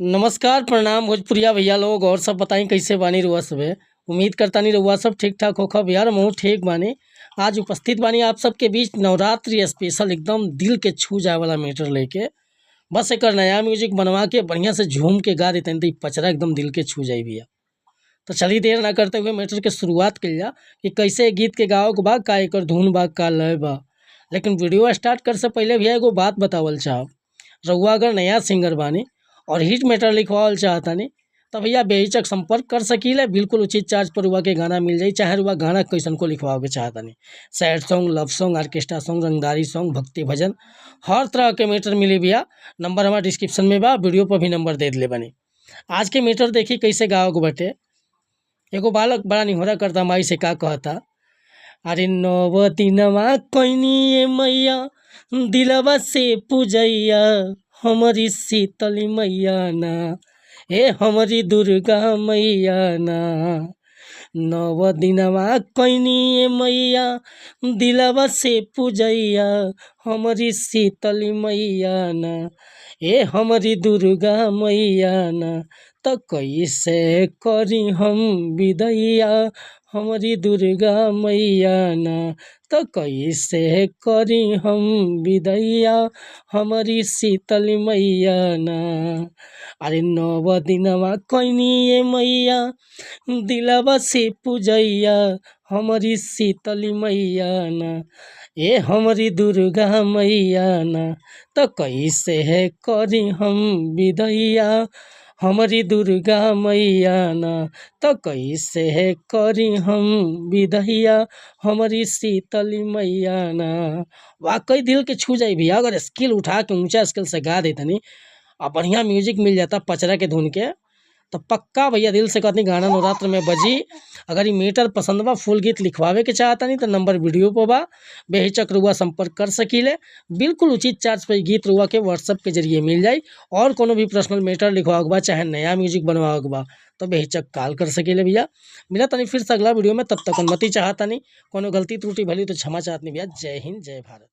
नमस्कार प्रणाम भोजपुरिया भैया लोग और सब बताई कैसे बानी रुआ सबे। उम्मीद करता नहीं रुआ सब ठीक ठाक होखब यार, मैं ठीक बानी। आज उपस्थित बानी आप सबके बीच नवरात्रि स्पेशल एकदम दिल के छू जाए वाला मैटर लेके। बस एक नया म्यूजिक बनवा के बढ़िया से झूम के गा देते तो पचरा एकदम दिल के छू जाए भैया। तो चलिए देर ना करते हुए मैटर के शुरुआत कर जा कि कैसे गीत के गाओ के बा, का एक धुन बा, का लय बा। लेकिन वीडियो स्टार्ट कर से पहले भैया एगो बात बतावल चाहब। रउआ अगर नया सिंगर बानी और हिट मैटर लिखवाल चाहता नहीं तो भैया बेहिचक संपर्क कर सकीले। बिल्कुल उचित चार्ज पर रुआ के गाना मिल जाई, चाहे रुआ गाना कैसन को लिखवाओगे चाहता नहीं। Sad song, love song, orchestra song, रंगदारी सॉन्ग, भक्ति भजन, हर तरह के मैटर मिली भैया। नंबर हमारा डिस्क्रिप्शन में बा, वीडियो पर भी नंबर दे दिले बनी। आज के मैटर देखी कैसे गाओगे बटे। एगो बालक बड़ा निहोरा करता माई से का कहता, अरे नवतीनवा कोइनी मैया दिलवा से पूजैया हमारी शीतली मैया ना, हे हमारी दुर्गा मैया ना। नव दिनवा कोइनी मैया दिलवा से पूजैया हमारी शीतली मैया ना, हे हमारी दुर्गा मैया ना। तो कैसे करी हम विदैया हमारी दुर्गा मैया ना, तो कैसे करी हम विदैया हमारी शीतल मैया ना। अरे नव दिनवा कोइनी मैया दिलवा से पूजैया हमारी शीतल मैया ना, ए हमारी दुर्गा मैया ना। तो कैसे करी हम विदैया हमारी दुर्गा मैया ना, तो कैसे करी हम विदैया हमारी शीतली मैया ना। वाकई दिल के छू जाए भैया अगर स्किल उठा के ऊंचा स्किल से गा देता नहीं और बढ़िया म्यूजिक मिल जाता पचरा के धुन के, तो पक्का भैया दिल से कहती गाना नवरात्र में बजी। अगर ये मीटर पसंद बा, फुल गीत लिखवावे के चाहता नहीं तो नंबर वीडियो पर बा, बेहिचक रुआ संपर्क कर सकीले। बिल्कुल उचित चार्ज पर गीत रुआ के व्हाट्सएप के जरिए मिल जाए। और कोनो भी पर्सनल मैटर लिखवाओ बा, चाहे नया म्यूजिक बनवाओ बा, तो बेहिचक कॉल कर सकीले भैया। मिला तनी फिर से अगला वीडियो में, तब तक अनुमति चाहता नहीं। कोनो गलती त्रुटि भली तो क्षमा चाहत नहीं भैया। जय हिंद, जय भारत।